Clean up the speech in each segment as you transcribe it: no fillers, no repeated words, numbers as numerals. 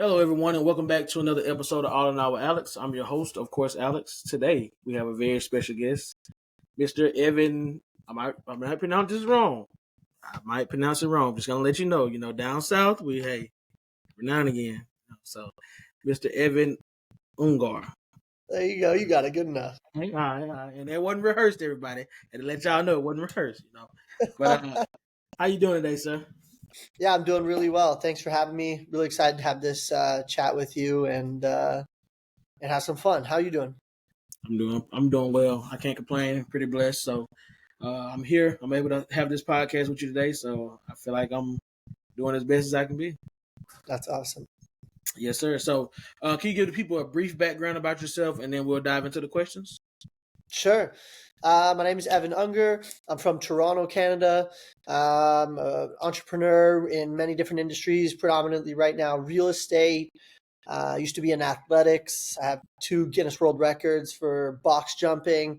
Hello, everyone, and welcome back to another episode of All in All with Alex. I'm your host, of course, Alex. Today, we have a very special guest, Mr. Evan. I might pronounce this wrong. I might pronounce it wrong. Just gonna let you know. Down south, every now and again. So, Mr. Evan Ungar. There you go. You got it. Good enough. All right, all right. And that wasn't rehearsed, everybody. And to let y'all know, it wasn't rehearsed. But how you doing today, sir? Yeah, I'm doing really well. Thanks for having me. Really excited to have this chat with you and have some fun. How you doing? I'm doing well. I can't complain. Pretty blessed. So I'm here. I'm able to have this podcast with you today. So I feel like I'm doing as best as I can be. That's awesome. Yes, sir. So can you give the people a brief background about yourself, and then we'll dive into the questions? Sure. My name is Evan Ungar. I'm from Toronto, Canada. I'm an entrepreneur in many different industries, predominantly right now real estate. I used to be in athletics. I have 2 Guinness World Records for box jumping,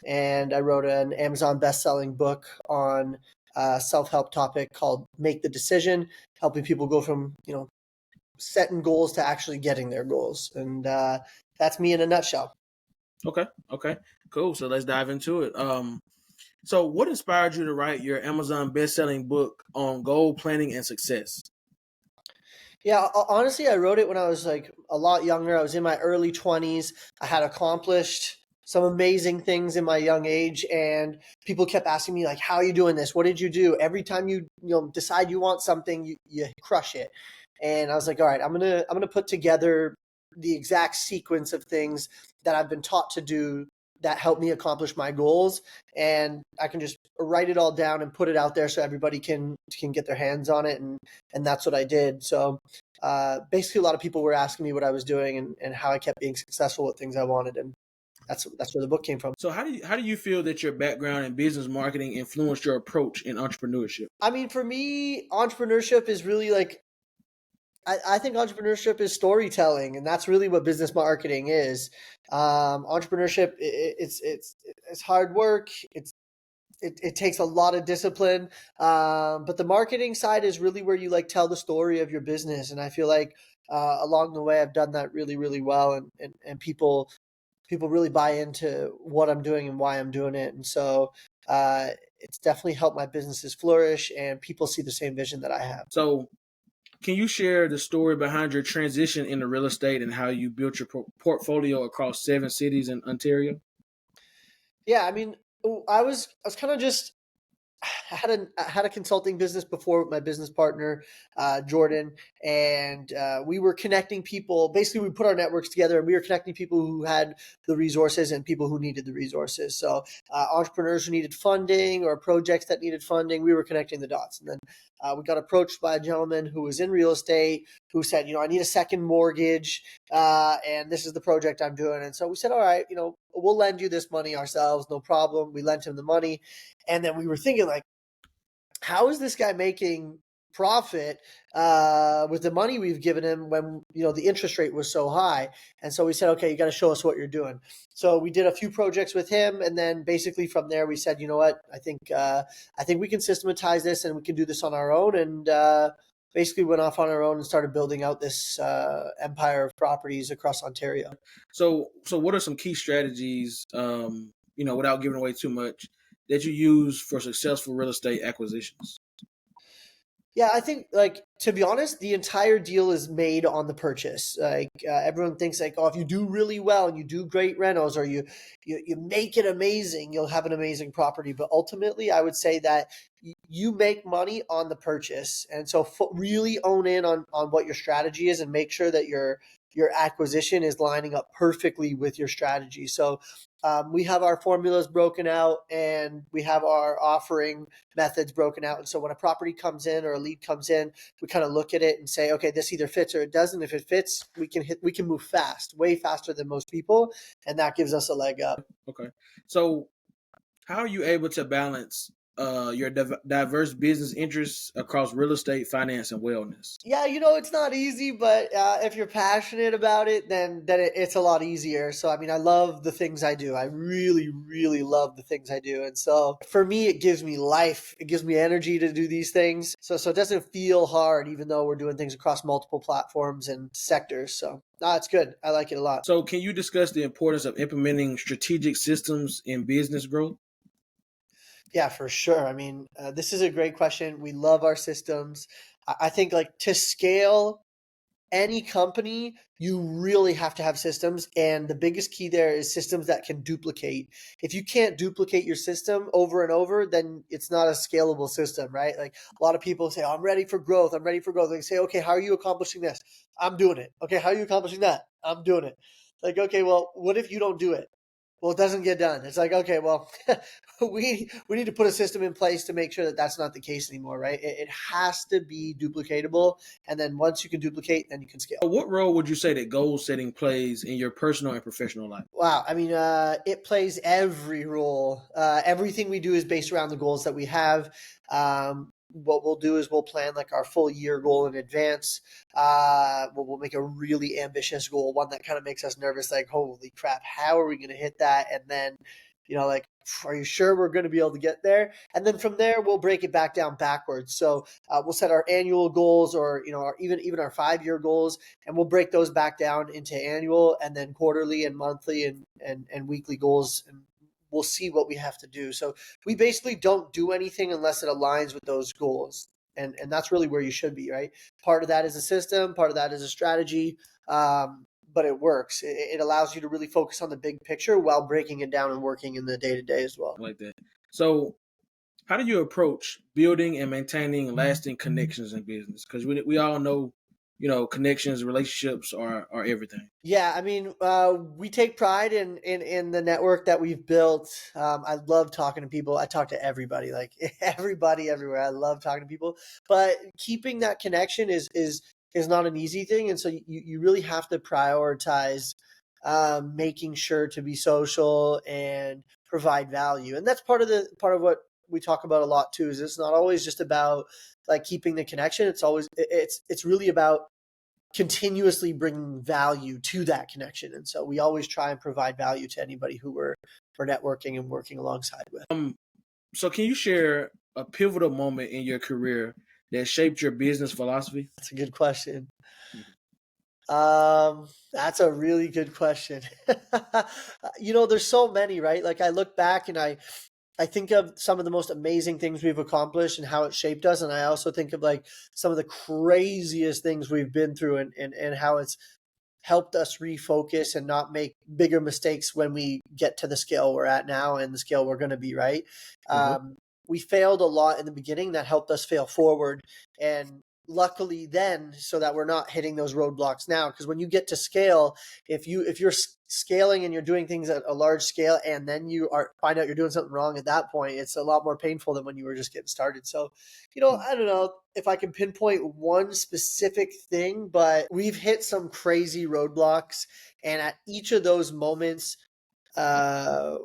and I wrote an Amazon best-selling book on a self-help topic called Make the Decision, helping people go from, setting goals to actually getting their goals. And that's me in a nutshell. Okay. Cool. So let's dive into it. So what inspired you to write your Amazon best-selling book on goal planning and success? Yeah, honestly, I wrote it when I was like a lot younger. I was in my early 20s. I had accomplished some amazing things in my young age, and people kept asking me like, how are you doing this? What did you do? Every time you decide you want something, you crush it. And I was like, all right, I'm gonna put together the exact sequence of things that I've been taught to do that help me accomplish my goals, and I can just write it all down and put it out there so everybody can get their hands on it, and that's what I did. So basically, a lot of people were asking me what I was doing and how I kept being successful with things I wanted, and that's where the book came from. So how do you feel that your background in business marketing influenced your approach in entrepreneurship? I mean, for me, entrepreneurship is really like I think entrepreneurship is storytelling, and that's really what business marketing is. Entrepreneurship, it's hard work. It takes a lot of discipline, but the marketing side is really where you like tell the story of your business, and I feel like along the way I've done that really really well, and people really buy into what I'm doing and why I'm doing it, and so it's definitely helped my businesses flourish, and people see the same vision that I have. So can you share the story behind your transition into real estate and how you built your portfolio across 7 cities in Ontario? Yeah, I mean, I was kind of just I had a consulting business before with my business partner, Jordan, and we were connecting people. Basically, we put our networks together, and we were connecting people who had the resources and people who needed the resources. So, entrepreneurs who needed funding or projects that needed funding, we were connecting the dots. And then we got approached by a gentleman who was in real estate who said, I need a second mortgage, and this is the project I'm doing. And so we said, all right, we'll lend you this money ourselves, no problem. We lent him the money. And then we were thinking, like, how is this guy making profit with the money we've given him when the interest rate was so high? And so we said, okay, you got to show us what you're doing. So we did a few projects with him, and then basically from there we said, you know what, I think we can systematize this and we can do this on our own. And basically went off on our own and started building out this empire of properties across Ontario. So what are some key strategies, without giving away too much, that you use for successful real estate acquisitions? Yeah, I think, like, to be honest, the entire deal is made on the purchase. Like, everyone thinks like, oh, if you do really well and you do great rentals, or you make it amazing, you'll have an amazing property. But ultimately, I would say that you make money on the purchase, and so really own in on what your strategy is and make sure that your acquisition is lining up perfectly with your strategy. So we have our formulas broken out, and we have our offering methods broken out. And so when a property comes in or a lead comes in, we kind of look at it and say, okay, this either fits or it doesn't. If it fits, we can move fast, way faster than most people, and that gives us a leg up. Okay. So how are you able to balance your diverse business interests across real estate, finance, and wellness? Yeah, it's not easy, but if you're passionate about it, then it's a lot easier. So, I mean, I love the things I do. I really, really love the things I do. And so for me, it gives me life. It gives me energy to do these things. So it doesn't feel hard, even though we're doing things across multiple platforms and sectors. So, no, it's good. I like it a lot. So, can you discuss the importance of implementing strategic systems in business growth? Yeah, for sure. I mean, this is a great question. We love our systems. I think like to scale any company, you really have to have systems. And the biggest key there is systems that can duplicate. If you can't duplicate your system over and over, then it's not a scalable system, right? Like a lot of people say, oh, I'm ready for growth. I'm ready for growth. They say, okay, how are you accomplishing this? I'm doing it. Okay, how are you accomplishing that? I'm doing it. Like, okay, well, what if you don't do it? Well, it doesn't get done. It's like, okay, well, we need to put a system in place to make sure that that's not the case anymore, right? It has to be duplicatable, and then once you can duplicate, then you can scale. What role would you say that goal setting plays in your personal and professional life? Wow, I mean, it plays every role. Everything we do is based around the goals that we have. What we'll do is we'll plan like our full year goal in advance. We'll make a really ambitious goal, one that kind of makes us nervous, like, holy crap, how are we going to hit that? And then, like, are you sure we're going to be able to get there? And then from there, we'll break it back down backwards. So we'll set our annual goals, or even our 5-year goals, and we'll break those back down into annual and then quarterly and monthly and weekly goals, and we'll see what we have to do. So we basically don't do anything unless it aligns with those goals. And that's really where you should be, right? Part of that is a system, part of that is a strategy. But it works. It allows you to really focus on the big picture while breaking it down and working in the day to day as well. I like that. So, how do you approach building and maintaining lasting connections in business? Because we all know, connections, relationships are everything. Yeah, I mean, we take pride in the network that we've built. I love talking to people. I talk to everybody, like everybody everywhere. I love talking to people, but keeping that connection is not an easy thing, and so you really have to prioritize making sure to be social and provide value, and that's part of what we talk about a lot too. Is it's not always just about like keeping the connection. It's really about continuously bringing value to that connection. And so we always try and provide value to anybody who we're networking and working alongside with. So, can you share a pivotal moment in your career that shaped your business philosophy? That's a good question. Mhm. That's a really good question. There's so many, right? Like I look back and I think of some of the most amazing things we've accomplished and how it shaped us. And I also think of like some of the craziest things we've been through and how it's helped us refocus and not make bigger mistakes when we get to the scale we're at now and the scale we're going to be, right? Uh-huh. We failed a lot in the beginning that helped us fail forward. And luckily then, so that we're not hitting those roadblocks now. Because when you get to scale, if you're scaling and you're doing things at a large scale and then find out you're doing something wrong at that point, it's a lot more painful than when you were just getting started. So I don't know if I can pinpoint one specific thing, but we've hit some crazy roadblocks. And at each of those moments, uh,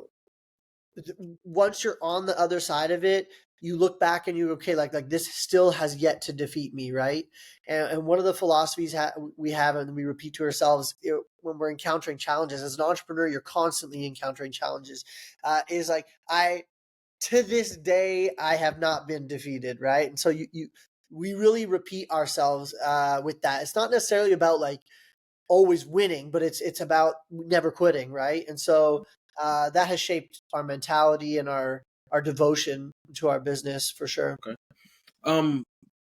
once you're on the other side of it, you look back and you okay, like this still has yet to defeat me, right? And one of the philosophies we have and we repeat to ourselves when we're encountering challenges as an entrepreneur, you're constantly encountering challenges. Is like to this day I have not been defeated, right? And so we really repeat ourselves with that. It's not necessarily about like always winning, but it's about never quitting, right? And so that has shaped our mentality and our devotion to our business for sure. Okay. Um.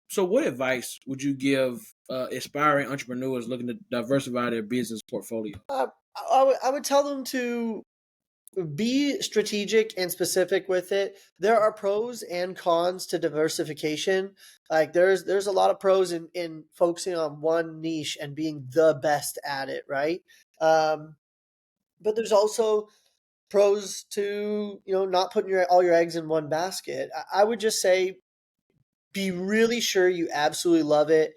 So, what advice would you give aspiring entrepreneurs looking to diversify their business portfolio? I would tell them to be strategic and specific with it. There are pros and cons to diversification. Like there's a lot of pros in focusing on one niche and being the best at it, right? Um, but there's also pros to not putting all your eggs in one basket. I would just say be really sure you absolutely love it.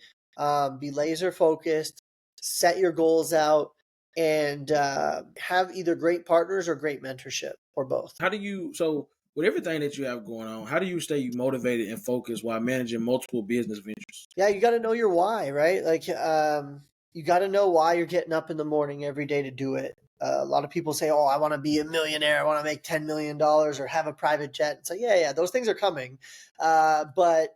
Be laser focused, set your goals out, and have either great partners or great mentorship or both. How do you so with everything that you have going on, how do you stay motivated and focused while managing multiple business ventures? Yeah, you got to know your why, right? Like, you got to know why you're getting up in the morning every day to do it. A lot of people say, "Oh, I want to be a millionaire. I want to make $10 million or have a private jet." It's like, yeah, those things are coming, but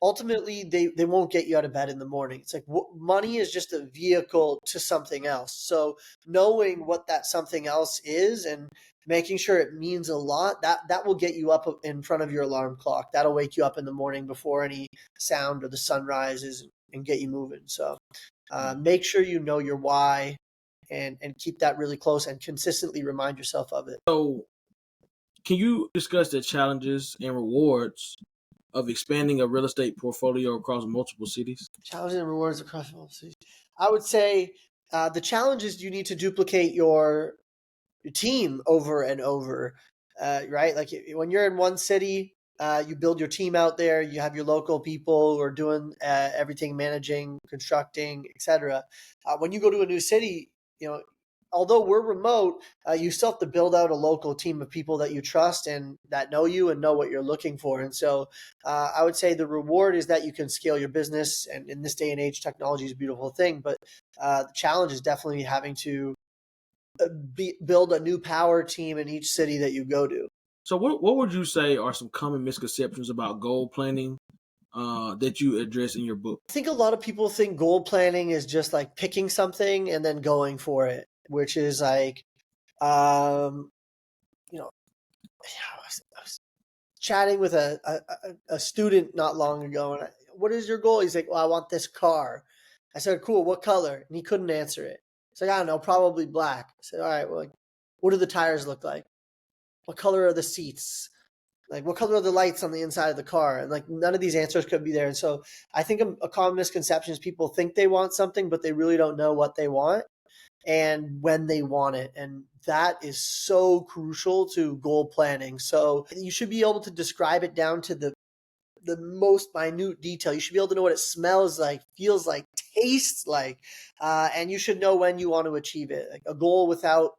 ultimately, they won't get you out of bed in the morning. It's like money is just a vehicle to something else. So knowing what that something else is and making sure it means a lot, that will get you up in front of your alarm clock. That'll wake you up in the morning before any sound or the sun rises and get you moving. So make sure you know your why and keep that really close and consistently remind yourself of it. So, can you discuss the challenges and rewards of expanding a real estate portfolio across multiple cities? Challenges and rewards across all cities. I would say the challenge is you need to duplicate your team over and over, right? Like when you're in one city, you build your team out there. You have your local people who are doing everything, managing, constructing, etc. When you go to a new city, although we're remote, you still have to build out a local team of people that you trust and that know you and know what you're looking for. And so, I would say the reward is that you can scale your business. And in this day and age, technology is a beautiful thing, but the challenge is definitely having to build a new power team in each city that you go to. So, what would you say are some common misconceptions about goal planning that you address in your book? I think a lot of people think goal planning is just like picking something and then going for it, which is like, um, you know, I was chatting with a student not long ago, and what is your goal? He's like, well, I want this car. I said, cool, what color? And he couldn't answer it. He's like, I don't know, probably black. I said, all right, well, like, what do the tires look like? What color are the seats? Like, what color are the lights on the inside of the car? And like, none of these answers could be there. And so I think a common misconception is people think they want something, but they really don't know what they want and when they want it. And that is so crucial to goal planning. So you should be able to describe it down to the most minute detail. You should be able to know what it smells like, feels like, tastes like, and you should know when you want to achieve it. Like a goal without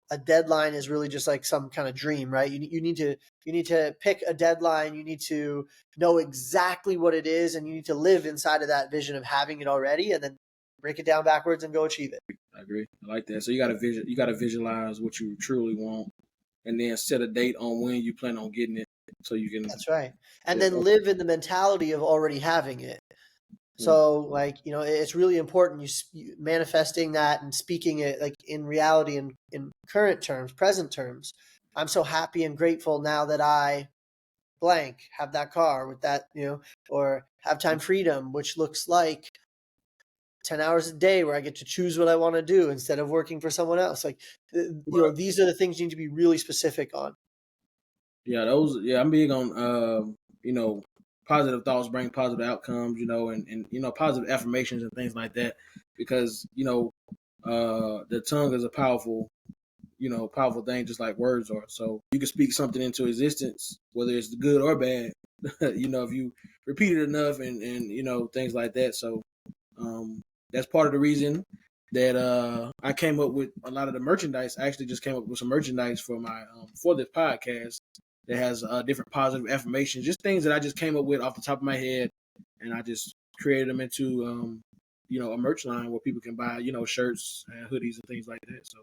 a deadline is really just like some kind of dream, right? You need to pick a deadline. You need to know exactly what it is, and you need to live inside of that vision of having it already, and then break it down backwards and go achieve it. I agree. I like that. So you got to visualize what you truly want, and then set a date on when you plan on getting it, so you can. That's right. And Yeah, then live in the mentality of already having it. So like, it's really important you manifesting that and speaking it like in reality in current terms, present terms. I'm so happy and grateful now that I blank have that car with that, or have time freedom, which looks like 10 hours a day where I get to choose what I want to do instead of working for someone else. Like, these are the things you need to be really specific on. Yeah, those. Yeah, I'm big on positive thoughts bring positive outcomes. And positive affirmations and things like that, because the tongue is a powerful thing, just like words are. So you can speak something into existence, whether it's good or bad. If you repeat it enough and things like that. So that's part of the reason that I came up with a lot of the merchandise. I actually just came up with some merchandise for my for this podcast that has different positive affirmations, just things that I just came up with off the top of my head, and I just created them into a merch line where people can buy shirts and hoodies and things like that. So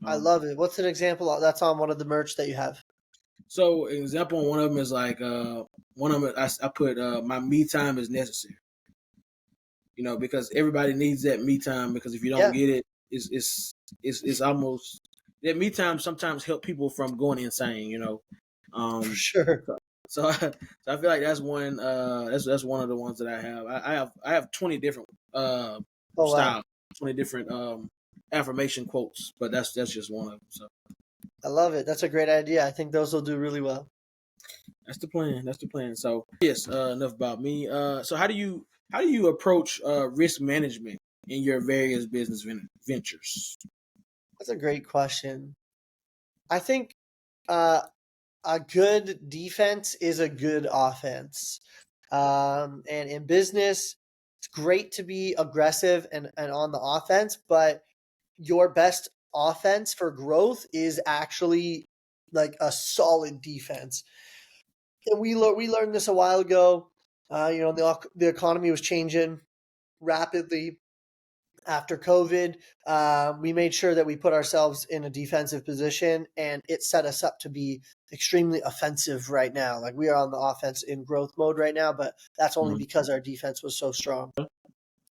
I love it. What's an example that's on one of the merch that you have? So an example on one of them is like one of them I put my me time is necessary. Because everybody needs that me time, because if you don't Yeah, get it, it's almost that me time sometimes help people from going insane. for Um, sure. so I feel like that's one that's one of the ones that I have. I have 20 different Oh, wow. styles, 20 different affirmation quotes, but that's just one of them. So I love it. That's a great idea. I think those will do really well. that's the plan. That's the plan. So yes, enough about me. So how do you approach risk management in your various business ventures? That's a great question. I think uh, a good defense is a good offense. And in business, it's great to be aggressive and on the offense, but your best offense for growth is actually like a solid defense. And we learned this a while ago. The economy was changing rapidly after COVID. We made sure that we put ourselves in a defensive position, and it set us up to be extremely offensive right now. Like, we are on the offense in growth mode right now, but that's only Mhm. because our defense was so strong. I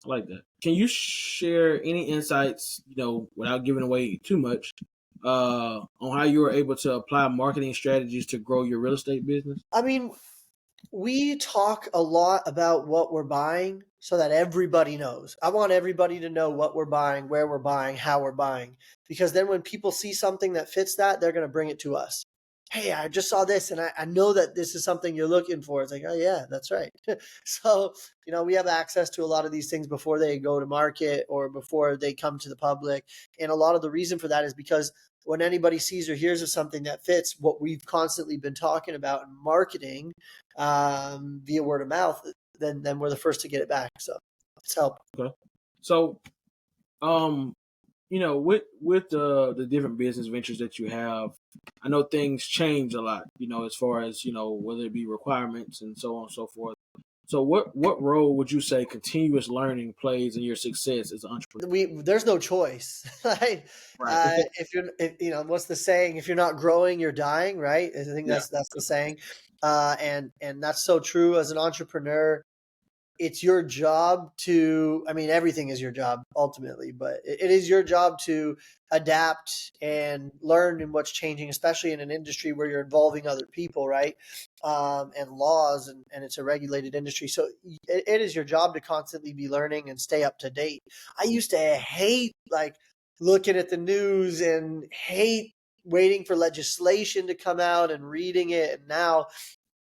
like that. Can you share any insights, without giving away too much, on how you were able to apply marketing strategies to grow your real estate business? I mean, we talk a lot about what we're buying so that everybody knows. I want everybody to know what we're buying, where we're buying, how we're buying, because then when people see something that fits that, they're going to bring it to us. Hey, I just saw this and I know that this is something you're looking for. It's like, oh, yeah, that's right. So, we have access to a lot of these things before they go to market or before they come to the public. And a lot of the reason for that is because when anybody sees or hears of something that fits what we've constantly been talking about in marketing, via word of mouth, then we're the first to get it back. So it's help. Okay. So, um, with the different business ventures that you have, I know things change a lot, as far as, whether it be requirements and so on and so forth. So what role would you say continuous learning plays in your success as an entrepreneur? There's no choice, right? Right. What's the saying? If you're not growing, you're dying, right? I think Yeah. that's the saying, and that's so true. As an entrepreneur, it's your job to, I mean, everything is your job ultimately, but it is your job to adapt and learn in what's changing, especially in an industry where you're involving other people, right? And laws, and it's a regulated industry. So it is your job to constantly be learning and stay up to date. I used to hate like looking at the news and hate waiting for legislation to come out and reading it. And now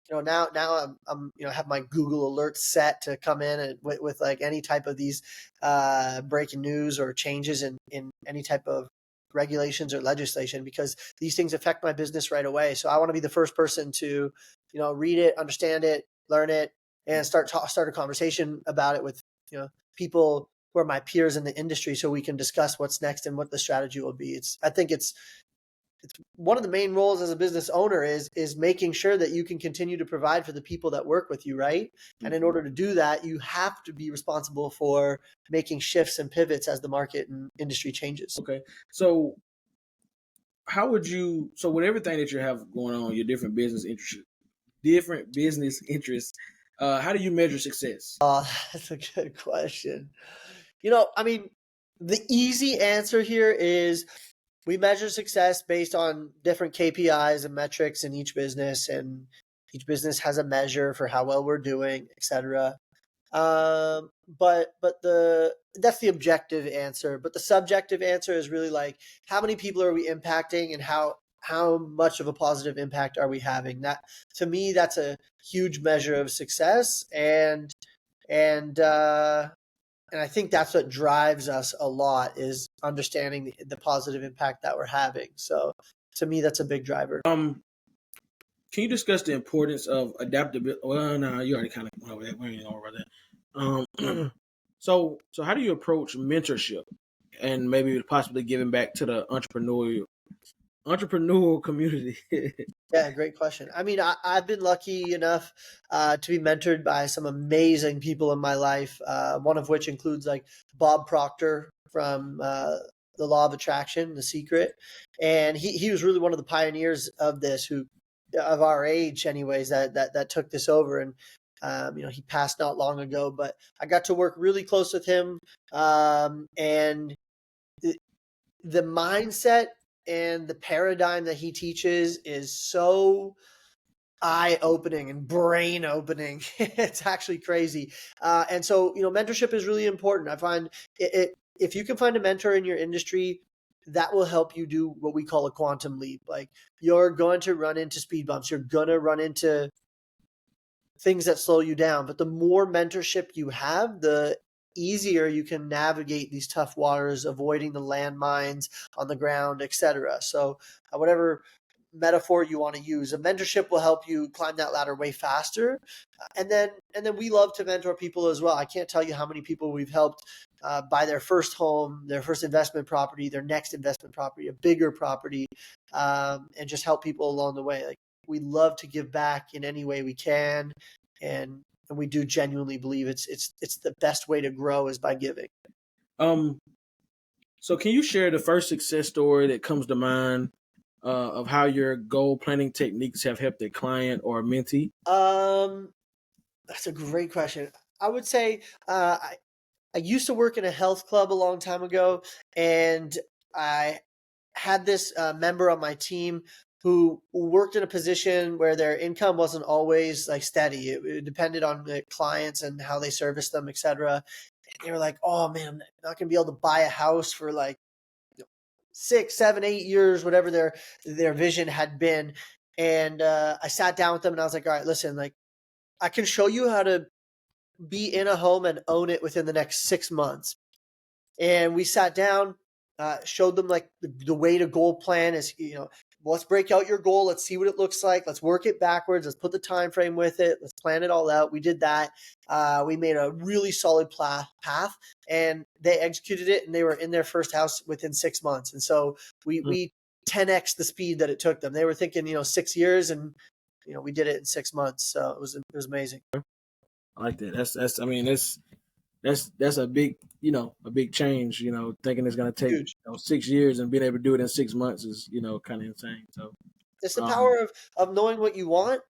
I'm have my Google alerts set to come in and with like any type of these breaking news or changes in any type of regulations or legislation, because these things affect my business right away. So I want to be the first person to read it, understand it, learn it, and start a conversation about it with people who are my peers in the industry, so we can discuss what's next and what the strategy will be. I think it's one of the main roles as a business owner is making sure that you can continue to provide for the people that work with you, right? And in order to do that, you have to be responsible for making shifts and pivots as the market and industry changes. Okay. So so with everything that you have going on, your different business interests, how do you measure success? That's a good question. I mean, the easy answer here is we measure success based on different KPIs and metrics in each business, and each business has a measure for how well we're doing, etc. But the that's the objective answer. But the subjective answer is really like, how many people are we impacting, and how much of a positive impact are we having? That, to me, that's a huge measure of success, and and I think that's what drives us a lot, is understanding the positive impact that we're having. So to me, that's a big driver. Can you discuss the importance of adaptability? Well, no, you already kind of went over that. We ain't gonna over that. So how do you approach mentorship and maybe possibly giving back to the entrepreneurial community? Yeah, great question. I mean, I've been lucky enough to be mentored by some amazing people in my life, one of which includes like Bob Proctor from The Law of Attraction, The Secret. And he was really one of the pioneers of this, who, of our age anyways, that took this over. And he passed not long ago, but I got to work really close with him. And the mindset and the paradigm that he teaches is so eye opening and brain opening. It's actually crazy. And so, mentorship is really important. I find if you can find a mentor in your industry, that will help you do what we call a quantum leap. Like, you're going to run into speed bumps. You're going to run into things that slow you down. But the more mentorship you have, the easier you can navigate these tough waters, avoiding the landmines on the ground, etc. So, whatever metaphor you want to use, a mentorship will help you climb that ladder way faster. And then we love to mentor people as well. I can't tell you how many people we've helped buy their first home, their first investment property, their next investment property, a bigger property, and just help people along the way. Like, we love to give back in any way we can, and we do genuinely believe it's the best way to grow is by giving. Um, so can you share the first success story that comes to mind of how your goal planning techniques have helped a client or a mentee? That's a great question. I would say I used to work in a health club a long time ago, and I had this member on my team who worked in a position where their income wasn't always like steady. It depended on the clients and how they serviced them, etc. And they were like, "Oh man, I'm not gonna be able to buy a house for like 6, 7, 8 years, whatever their vision had been." And I sat down with them and I was like, "All right, listen, like I can show you how to be in a home and own it within the next 6 months." And we sat down, showed them like the way to goal plan is, let's break out your goal. Let's see what it looks like. Let's work it backwards. Let's put the time frame with it. Let's plan it all out. We did that. We made a really solid path, and they executed it, and they were in their first house within 6 months. And so we 10x the speed that it took them. They were thinking, 6 years, and we did it in 6 months. So it was amazing. I like that. I mean, that's a big, a big change. Thinking it's going to take Huge. 6 years and being able to do it in 6 months is, kind of insane. So, It's the um, power of knowing what you want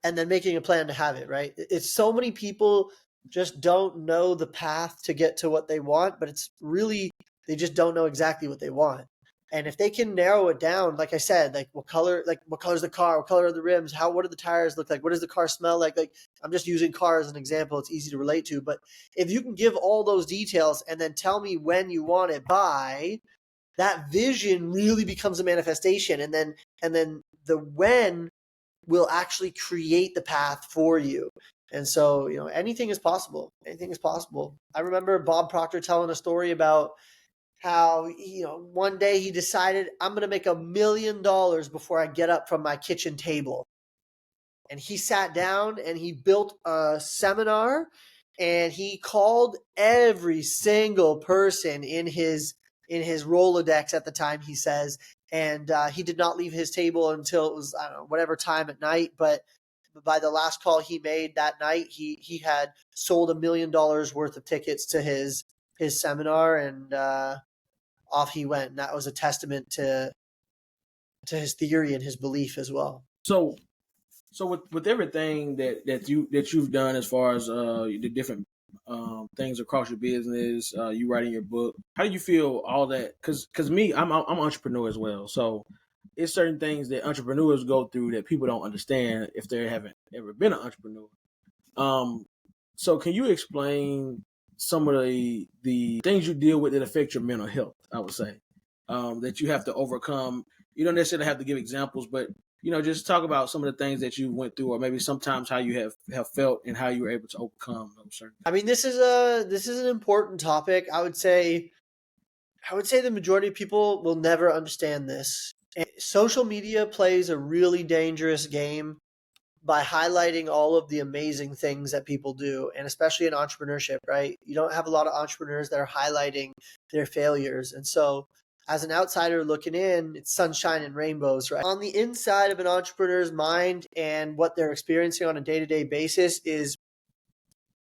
and then making a plan to have it, right? It's so many people just don't know the path to get to what they want, but it's really, they just don't know exactly what they want. And if they can narrow it down, like I said, like what color is the car, what color are the rims, what do the tires look like, what does the car smell like? Like, I'm just using car as an example. It's easy to relate to, but if you can give all those details and then tell me when you want it by, that vision really becomes a manifestation. And then the when will actually create the path for you. And so, anything is possible. Anything is possible. I remember Bob Proctor telling a story about how, one day he decided, I'm going to make $1 million before I get up from my kitchen table. And he sat down and he built a seminar, and he called every single person in his Rolodex at the time, he says, and he did not leave his table until it was, I don't know, whatever time at night. But by the last call he made that night, he had sold $1 million worth of tickets to his seminar, and off he went. And that was a testament to his theory and his belief as well. so with everything that you've done as far as the different things across your business, you writing your book, how do you feel all that? Because me, I'm an entrepreneur as well, so it's certain things that entrepreneurs go through that people don't understand if they haven't ever been an entrepreneur. Um, so can you explain some of the things you deal with that affect your mental health? I would say that you have to overcome. You don't necessarily have to give examples, but just talk about some of the things that you went through, or maybe sometimes how you have felt and how you were able to overcome those certain I things. mean, this is an important topic. I would say the majority of people will never understand this. And social media plays a really dangerous game by highlighting all of the amazing things that people do, and especially in entrepreneurship, right? You don't have a lot of entrepreneurs that are highlighting their failures. And so, as an outsider looking in, it's sunshine and rainbows, right? On the inside of an entrepreneur's mind and what they're experiencing on a day-to-day basis is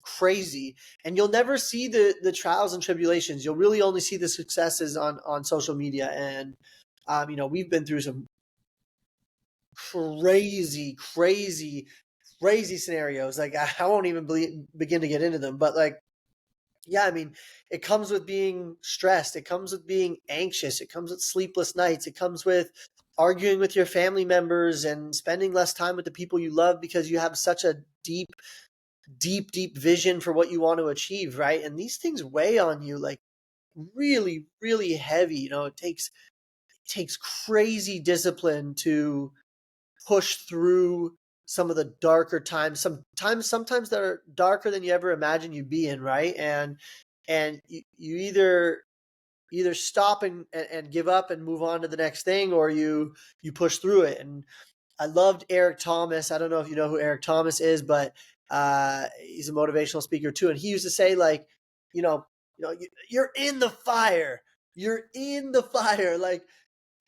crazy, and you'll never see the trials and tribulations. You'll really only see the successes on social media. And we've been through some crazy scenarios. Like, I won't even begin to get into them, but like, yeah, I mean, it comes with being stressed, it comes with being anxious, it comes with sleepless nights, it comes with arguing with your family members and spending less time with the people you love because you have such a deep vision for what you want to achieve, right? And these things weigh on you like really, really heavy. It takes crazy discipline to push through some of the darker times, sometimes that are darker than you ever imagined you'd be in, right? And you either stop and give up and move on to the next thing, or you push through it. And I loved Eric Thomas. I don't know if you know who Eric Thomas is, but he's a motivational speaker too. And he used to say, like, you're in the fire. You're in the fire. Like,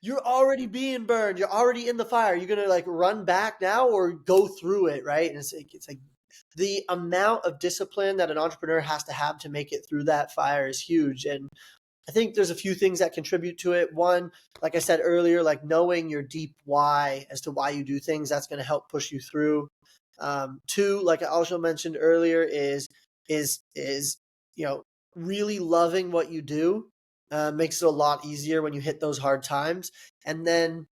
you're already being burned. You're already in the fire. You're gonna like run back now or go through it, right? And it's like the amount of discipline that an entrepreneur has to make it through that fire is huge. And I think there's a few things that contribute to it. One, like I said earlier, like knowing your deep why as to why you do things, that's going to help push you through. Two, like I also mentioned earlier, is really loving what you do. Makes it a lot easier when you hit those hard times. And then,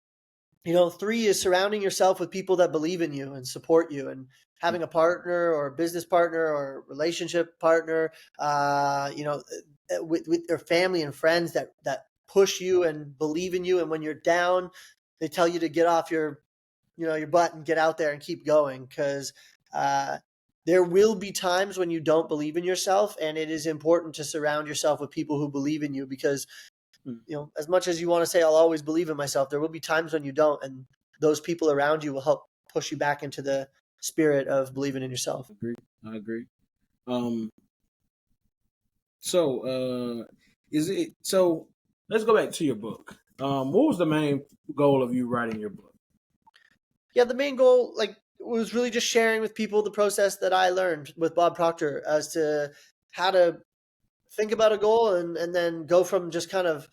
three is surrounding yourself with people that believe in you and support you, and having a partner or a business partner or a relationship partner, with your family and friends that push you and believe in you. And when you're down, they tell you to get off your butt and get out there and keep going, because there will be times when you don't believe in yourself, and it is important to surround yourself with people who believe in you, because as much as you want to say, I'll always believe in myself, there will be times when you don't, and those people around you will help push you back into the spirit of believing in yourself. I agree. So let's go back to your book. What was the main goal of you writing your book? Yeah, the main goal, was really just sharing with people the process that I learned with Bob Proctor as to how to think about a goal and then go from just kind of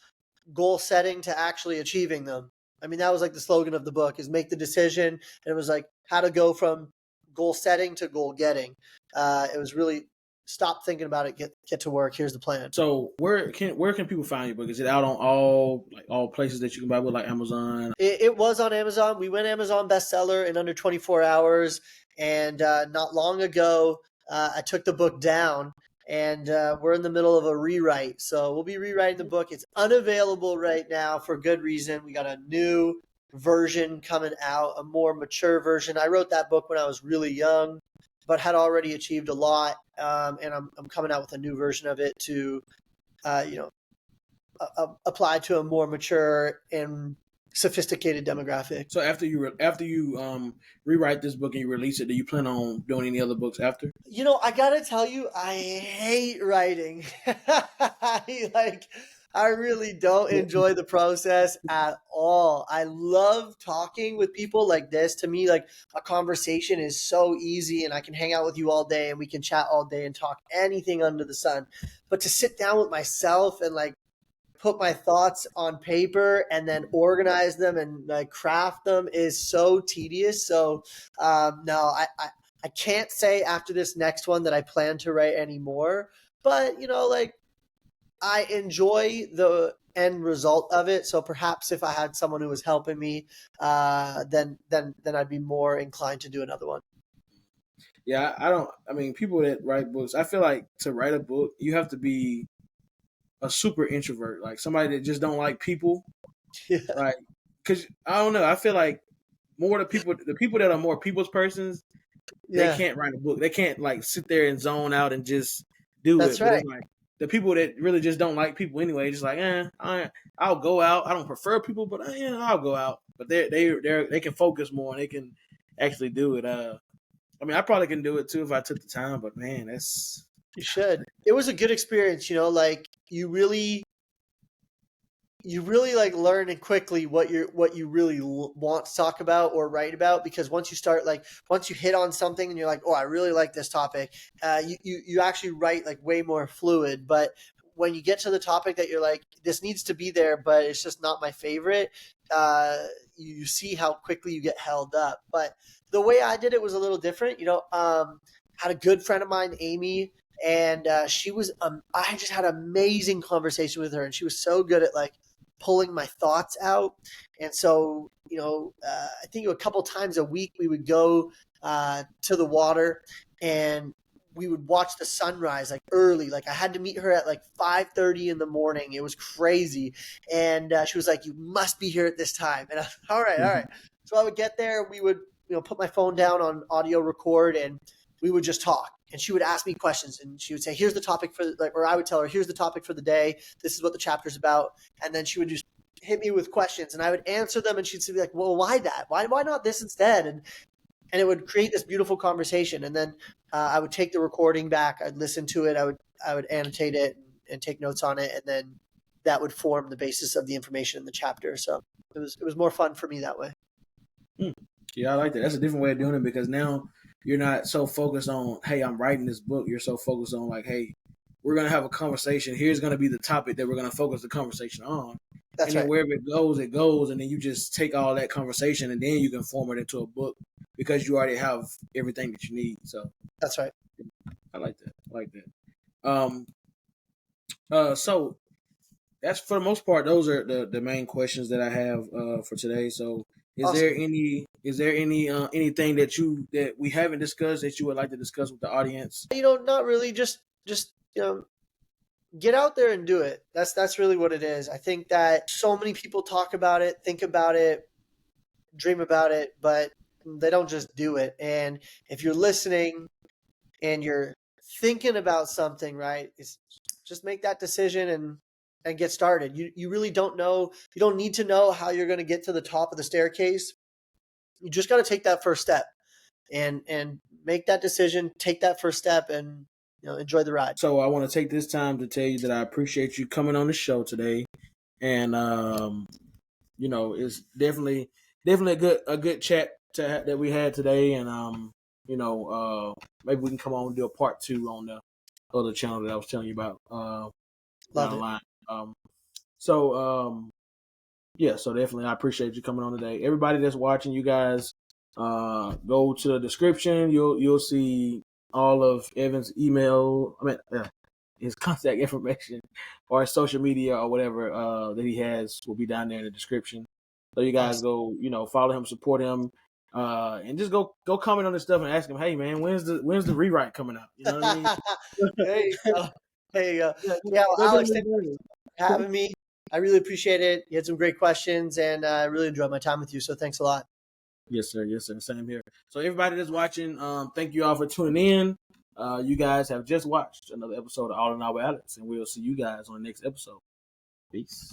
goal setting to actually achieving them. I mean, that was like the slogan of the book, is make the decision. And it was like how to go from goal setting to goal getting. It was really stop thinking about it, get to work. Here's the plan. So where can people find your book? Is it out on all places that you can buy book, like Amazon? It was on Amazon. We went Amazon bestseller in under 24 hours. And not long ago, I took the book down, and we're in the middle of a rewrite. So we'll be rewriting the book. It's unavailable right now for good reason. We got a new version coming out, a more mature version. I wrote that book when I was really young, but had already achieved a lot. And I'm coming out with a new version of it to, apply to a more mature and sophisticated demographic. So after you rewrite this book and you release it, do you plan on doing any other books after? I gotta tell you, I hate writing. I really don't enjoy the process at all. I love talking with people like this. To me, like, a conversation is so easy, and I can hang out with you all day and we can chat all day and talk anything under the sun. But to sit down with myself and put my thoughts on paper and then organize them and craft them is so tedious. So no, I can't say after this next one that I plan to write anymore, but I enjoy the end result of it. So perhaps if I had someone who was helping me, then I'd be more inclined to do another one. Yeah, I mean, people that write books, I feel like to write a book, you have to be a super introvert, like somebody that just don't like people. Yeah. Like, cause I don't know, I feel like the people that are more people's persons, they can't write a book. They can't sit there and zone out and just do That's it. But right. it's like the people that really just don't like people anyway, just I'll go out. I don't prefer people, but I'll go out. But they can focus more and they can actually do it. I mean, I probably can do it too if I took the time. But man, you should. It was a good experience. You really learn quickly what you really want to talk about or write about, because once you hit on something and you're like, oh, I really like this topic, you actually write way more fluid. But when you get to the topic that you're like, this needs to be there, but it's just not my favorite, you see how quickly you get held up. But the way I did it was a little different. Had a good friend of mine, Amy, and she was I just had an amazing conversation with her, and she was so good at pulling my thoughts out. And so, I think a couple times a week we would go to the water and we would watch the sunrise early. I had to meet her at 5:30 in the morning. It was crazy. And she was like, you must be here at this time. And I was all right. So I would get there. We would, put my phone down on audio record, and we would just talk. And she would ask me questions, and she would say, here's the topic or I would tell her, here's the topic for the day. This is what the chapter's about. And then she would just hit me with questions, and I would answer them. And she'd be like, well, why that? Why not this instead? And it would create this beautiful conversation. And then I would take the recording back. I'd listen to it. I would annotate it and take notes on it, and then that would form the basis of the information in the chapter. So it was more fun for me that way. Yeah, I like that. That's a different way of doing it, because now you're not so focused on, hey, I'm writing this book. You're so focused on, like, hey, we're going to have a conversation. Here's going to be the topic that we're going to focus the conversation on. That's And then right. wherever it goes, it goes. And then you just take all that conversation and then you can form it into a book, because you already have everything that you need. So That's right. I like that. I like that. So that's, for the most part, those are the main questions that I have for today. So is Awesome. there any anything that we haven't discussed that you would like to discuss with the audience? Not really. Just get out there and do it. That's really what it is. I think that so many people talk about it, think about it, dream about it, but they don't just do it. And if you're listening and you're thinking about something, right, just make that decision and get started. You really don't know. You don't need to know how you're going to get to the top of the staircase. You just got to take that first step and make that decision, take that first step, and enjoy the ride. So I want to take this time to tell you that I appreciate you coming on the show today, and it's definitely a good chat that we had today, and maybe we can come on and do a part 2 on the other channel that I was telling you about down Love the it. line. So definitely I appreciate you coming on today. Everybody that's watching, you guys, go to the description. You'll see all of Evan's email. His contact information or his social media or whatever that he has will be down there in the description. So you guys Awesome. go, follow him, support him, and just go comment on this stuff and ask him, hey man, when's the rewrite coming out? You know what I mean? There you go. There you go. Yeah, Yeah, well, go do Alex, his thanks thing. for having me. I really appreciate it. You had some great questions, and I really enjoyed my time with you. So thanks a lot. Yes, sir. Yes, sir. Same here. So everybody that's watching, thank you all for tuning in. You guys have just watched another episode of All in All with Alex, and we'll see you guys on the next episode. Peace.